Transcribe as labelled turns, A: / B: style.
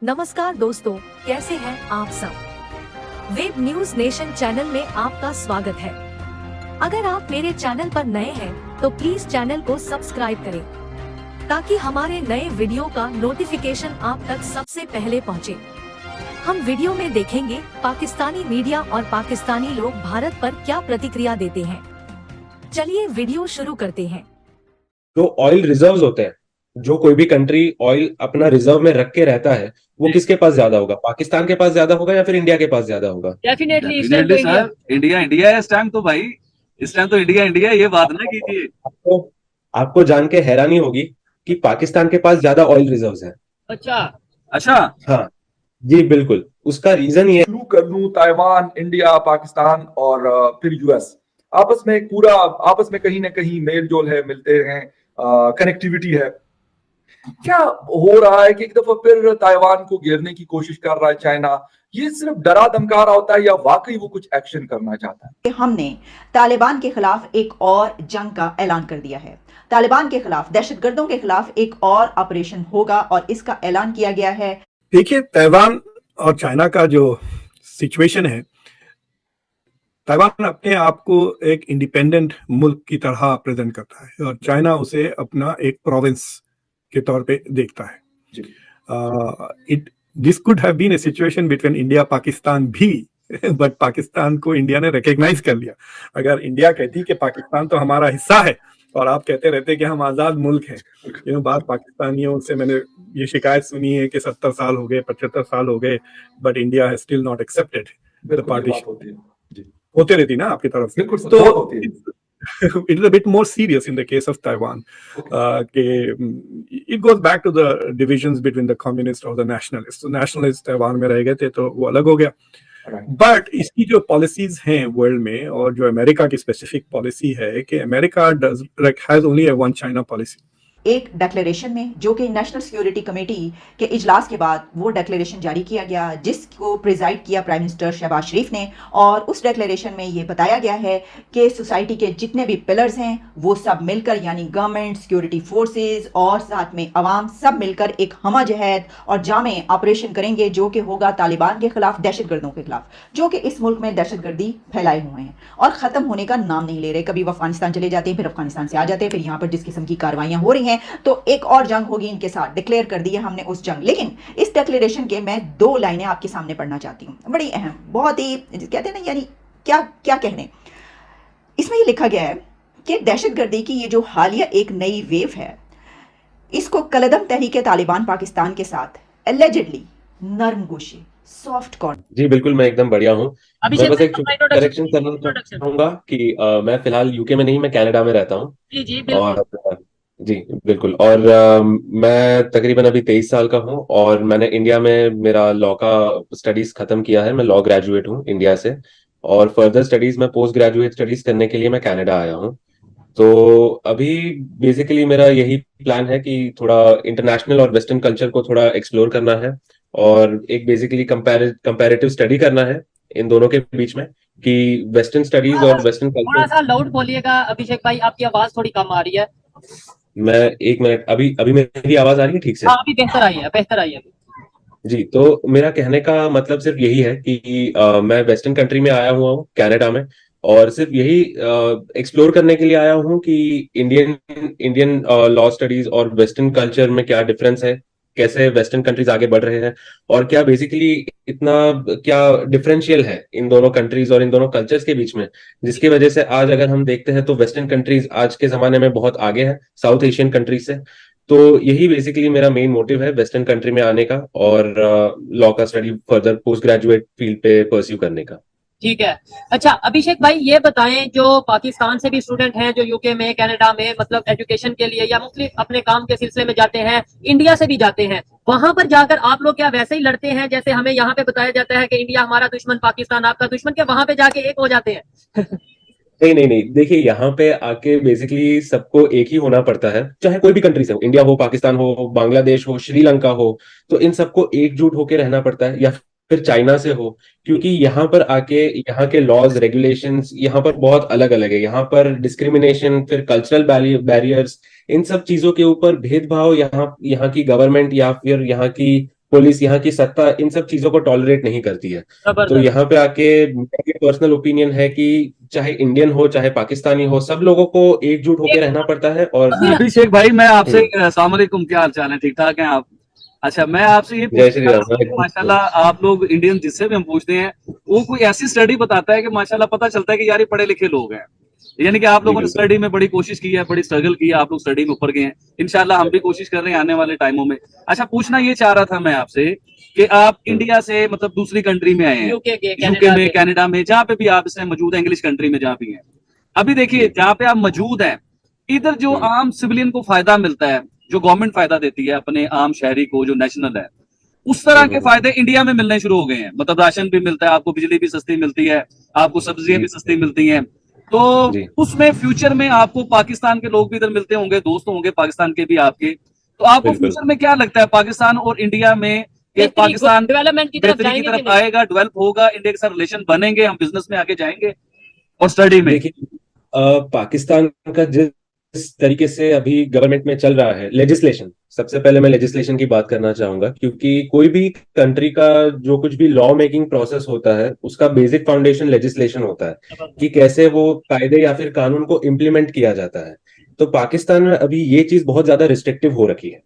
A: नमस्कार दोस्तों, कैसे हैं आप सब। वेब न्यूज नेशन चैनल में आपका स्वागत है। अगर आप मेरे चैनल पर नए हैं तो प्लीज चैनल को सब्सक्राइब करें ताकि हमारे नए वीडियो का नोटिफिकेशन आप तक सबसे पहले पहुंचे। हम वीडियो में देखेंगे पाकिस्तानी मीडिया और पाकिस्तानी लोग भारत पर क्या प्रतिक्रिया देते हैं। चलिए वीडियो शुरू करते हैं।
B: जो ऑयल रिजर्व्स होते हैं, जो कोई भी कंट्री ऑयल अपना रिजर्व में रख के रहता है, वो किसके पास ज्यादा होगा? पाकिस्तान के पास ज्यादा होगा या फिर इंडिया के पास ज्यादा होगा?
C: डेफिनेटली सर, इंडिया है इस टाइम तो भाई, इस टाइम तो इंडिया ये बात ना कीजिए।
B: आपको जान के हैरानी होगी कि पाकिस्तान के पास ज्यादा ऑयल रिजर्व्स हैं।
C: अच्छा
B: हाँ जी, बिल्कुल। उसका रीजन ये
D: शुरू कर लूं, ताइवान, इंडिया, पाकिस्तान और फिर यूएस आपस में कहीं ना कहीं मेल जोल है, मिलते हैं, कनेक्टिविटी है। क्या हो रहा है कि एक दफा फिर ताइवान को घेरने की कोशिश कर रहा है चाइना? ये सिर्फ डरा धमका रहा होता है या वाकई वो कुछ एक्शन करना चाहता है?
E: हमने तालिबान के खिलाफ एक और जंग का ऐलान कर दिया है। तालिबान के खिलाफ, दहशतगर्दों के खिलाफ एक और ऑपरेशन होगा और इसका ऐलान किया गया है।
F: देखिए, ताइवान और चाइना का जो सिचुएशन है, ताइवान अपने आप को एक इंडिपेंडेंट मुल्क की तरह प्रेजेंट करता है और चाइना उसे अपना एक प्रोविंस के तौर पे देखता है। This could have been a situation between India Pakistan भी, बट पाकिस्तान को इंडिया ने रिकॉग्नाइज कर लिया। अगर इंडिया कहती कि पाकिस्तान तो हमारा हिस्सा है और आप कहते रहते कि हम आजाद मुल्क हैं, बात पाकिस्तानियों से मैंने ये शिकायत सुनी है कि 70 साल हो गए, 75 साल हो गए, but India has still not accepted the partition. होते रहती ना आपकी तरफ से, तो it is a bit more serious in the case of Taiwan. It goes back to the divisions between the communists or the nationalists. So nationalists Taiwan में रह गए थे तो वो अलग हो गया। बट इसकी जो पॉलिसीज हैं वर्ल्ड में और जो अमेरिका की स्पेसिफिक पॉलिसी है कि America has only one China policy.
E: एक डिक्लेरेशन में, जो कि नेशनल सिक्योरिटी कमेटी के इजलास के बाद वो डिक्लेरेशन जारी किया गया, जिसको प्रिजाइड किया प्राइम मिनिस्टर शहबाज शरीफ ने, और उस डिक्लेरेशन में ये बताया गया है कि सोसाइटी के जितने भी पिलर्स हैं वो सब मिलकर, यानी गवर्नमेंट, सिक्योरिटी फोर्सेस और साथ में अवाम, सब मिलकर एक हमजहद और जामे ऑपरेशन करेंगे जो कि होगा तालिबान के खिलाफ, दहशतगर्दों के खिलाफ, जो कि इस मुल्क में दहशतगर्दी फैलाए हुए हैं और ख़त्म होने का नाम नहीं ले रहे। कभी वो अफगानिस्तान चले जाते हैं, फिर अफगानिस्तान से आ जाते हैं, फिर यहाँ पर जिस किस्म की कार्रवाइयाँ हो रही हैं, तो एक और जंग होगी इनके साथ। डिक्लेयर कर दिया हमने उस जंग। लेकिन इस डिक्लेरेशन के मैं 2 लाइनें आपके सामने पढ़ना चाहती हूं, बड़ी अहम, बहुत ही, कहते हैं ना, यानी क्या क्या कहने। इसमें ये लिखा गया है कि दहशतगर्दी की ये जो हालिया एक नई वेव है, इसको कलदम तहरीक तालिबान पाकिस्तान के साथ एलिजिडली नरम गोशी, सॉफ्ट कॉर्नर।
B: जी बिल्कुल, मैं एकदम बढ़िया हूँ। मैं बस एक करेक्शन करना चाहूंगा कि मैं फिलहाल यूके में नहीं, मैं कनाडा में रहता हूँ। जी बिल्कुल। और मैं तकरीबन अभी 23 साल का हूँ और मैंने इंडिया में मेरा लॉ का स्टडीज खत्म किया है। मैं लॉ ग्रेजुएट हूँ इंडिया से, और फर्दर स्टडीज में पोस्ट ग्रेजुएट स्टडीज करने के लिए मैं कनाडा आया हूँ। तो अभी बेसिकली मेरा यही प्लान है कि थोड़ा इंटरनेशनल और वेस्टर्न कल्चर को थोड़ा एक्सप्लोर करना है और एक बेसिकली कंपैरेटिव स्टडी करना है इन दोनों के बीच में, कि वेस्टर्न स्टडीज और वेस्टर्न कल्चर।
C: थोड़ा सा लाउड बोलिएगा अभिषेक भाई, आपकी आवाज थोड़ी कम आ रही है।
B: मैं 1 मिनट, अभी मेरी आवाज आ रही है ठीक से?
C: अभी बेहतर आई है।
B: जी, तो मेरा कहने का मतलब सिर्फ यही है कि मैं वेस्टर्न कंट्री में आया हुआ हूँ, कनाडा में, और सिर्फ यही एक्सप्लोर करने के लिए आया हूँ कि इंडियन लॉ स्टडीज और वेस्टर्न कल्चर में क्या डिफरेंस है, कैसे वेस्टर्न कंट्रीज आगे बढ़ रहे हैं, और क्या बेसिकली इतना क्या डिफरेंशियल है इन दोनों कंट्रीज और इन दोनों कल्चर्स के बीच में, जिसकी वजह से आज अगर हम देखते हैं तो वेस्टर्न कंट्रीज आज के जमाने में बहुत आगे है साउथ एशियन कंट्रीज से। तो यही बेसिकली मेरा मेन मोटिव है वेस्टर्न कंट्री में आने का और लॉ का study further post graduate field पे परस्यू करने का।
C: ठीक है। अच्छा अभिषेक भाई, ये बताएं, जो पाकिस्तान से भी स्टूडेंट हैं जो यूके में, कनाडा में, मतलब एजुकेशन के लिए या मुख्तलिफ अपने काम के सिलसिले में जाते हैं, इंडिया से भी जाते हैं, वहां पर जाकर आप लोग क्या वैसे ही लड़ते हैं जैसे हमें यहाँ पे बताया जाता है कि इंडिया हमारा दुश्मन, पाकिस्तान आपका दुश्मन, के वहां पे जाके एक हो जाते हैं?
B: नहीं, देखिए, यहाँ पे आके बेसिकली सबको एक ही होना पड़ता है, चाहे कोई भी कंट्री से हो, इंडिया हो, पाकिस्तान हो, बांग्लादेश हो, श्रीलंका हो, तो इन सबको एकजुट होकर रहना पड़ता है, या फिर चाइना से हो, क्योंकि यहाँ पर आके यहाँ के लॉज रेगुलेशंस यहाँ पर बहुत अलग अलग है। यहाँ पर डिस्क्रिमिनेशन, फिर कल्चरल बैरियर्स, इन सब चीजों के ऊपर भेदभाव यहाँ की गवर्नमेंट या फिर यहाँ की पुलिस, यहाँ की सत्ता इन सब चीजों को टॉलरेट नहीं करती है। तो यहाँ पे आके मेरा पर्सनल ओपिनियन है कि चाहे इंडियन हो चाहे पाकिस्तानी हो, सब लोगों को एकजुट होकर रहना पड़ता है। और
G: अभिषेक भाई, मैं आपसे अस्सलाम वालेकुम, क्या हाल चाल है? ठीक ठाक हैं आप? अच्छा, मैं आपसे ये
B: जय श्री राम।
G: माशाल्लाह आप लोग इंडियन जिससे भी हम पूछते हैं वो कोई ऐसी स्टडी बताता है कि माशाल्लाह पता चलता है कि यार ये पढ़े लिखे लोग हैं। यानी कि आप लोगों ने स्टडी में बड़ी कोशिश की है, बड़ी स्ट्रगल की है, आप लोग स्टडी में ऊपर गए हैं। इंशाल्लाह हम भी कोशिश कर रहे हैं आने वाले टाइमों में। अच्छा, पूछना ये चाह रहा था मैं आपसे कि आप इंडिया से मतलब दूसरी कंट्री में आए हैं, यूके में, कनाडा में, जहाँ पे भी आप इसमें मौजूद है, इंग्लिश कंट्री में जहाँ भी है। अभी देखिए, जहाँ पे आप मौजूद हैं, इधर जो आम सिविलियन को फायदा मिलता है, जो गवर्नमेंट फायदा देती है अपने आम शहरी को, जो नेशनल है, उस तरह के फायदे इंडिया में मिलने शुरू हो गए हैं। मतलब राशन भी मिलता है आपको, बिजली भी सस्ती मिलती है आपको, सब्जियां भी सस्ती मिलती हैं। तो उसमें फ्यूचर में आपको पाकिस्तान के लोग भी इधर मिलते होंगे, दोस्त होंगे पाकिस्तान के भी आपके। तो आपको फ्यूचर में क्या लगता है पाकिस्तान और इंडिया में, कि पाकिस्तान
C: डेवलपमेंट की
G: तरफ आएगा, डेवलप होगा, इंडिया के साथ रिलेशन बनेंगे, हम बिजनेस में आगे जाएंगे और स्टडी में?
B: देखिए, पाकिस्तान का जिस तरीके से अभी गवर्नमेंट में चल रहा है लेजिस्लेशन, सबसे पहले मैं लेजिस्लेशन की बात करना चाहूंगा, क्योंकि कोई भी कंट्री का जो कुछ भी लॉ मेकिंग प्रोसेस होता है उसका बेसिक फाउंडेशन लेजिस्लेशन होता है कि कैसे वो कायदे या फिर कानून को इम्प्लीमेंट किया जाता है। तो पाकिस्तान में अभी ये चीज बहुत ज्यादा रिस्ट्रिक्टिव हो रखी है।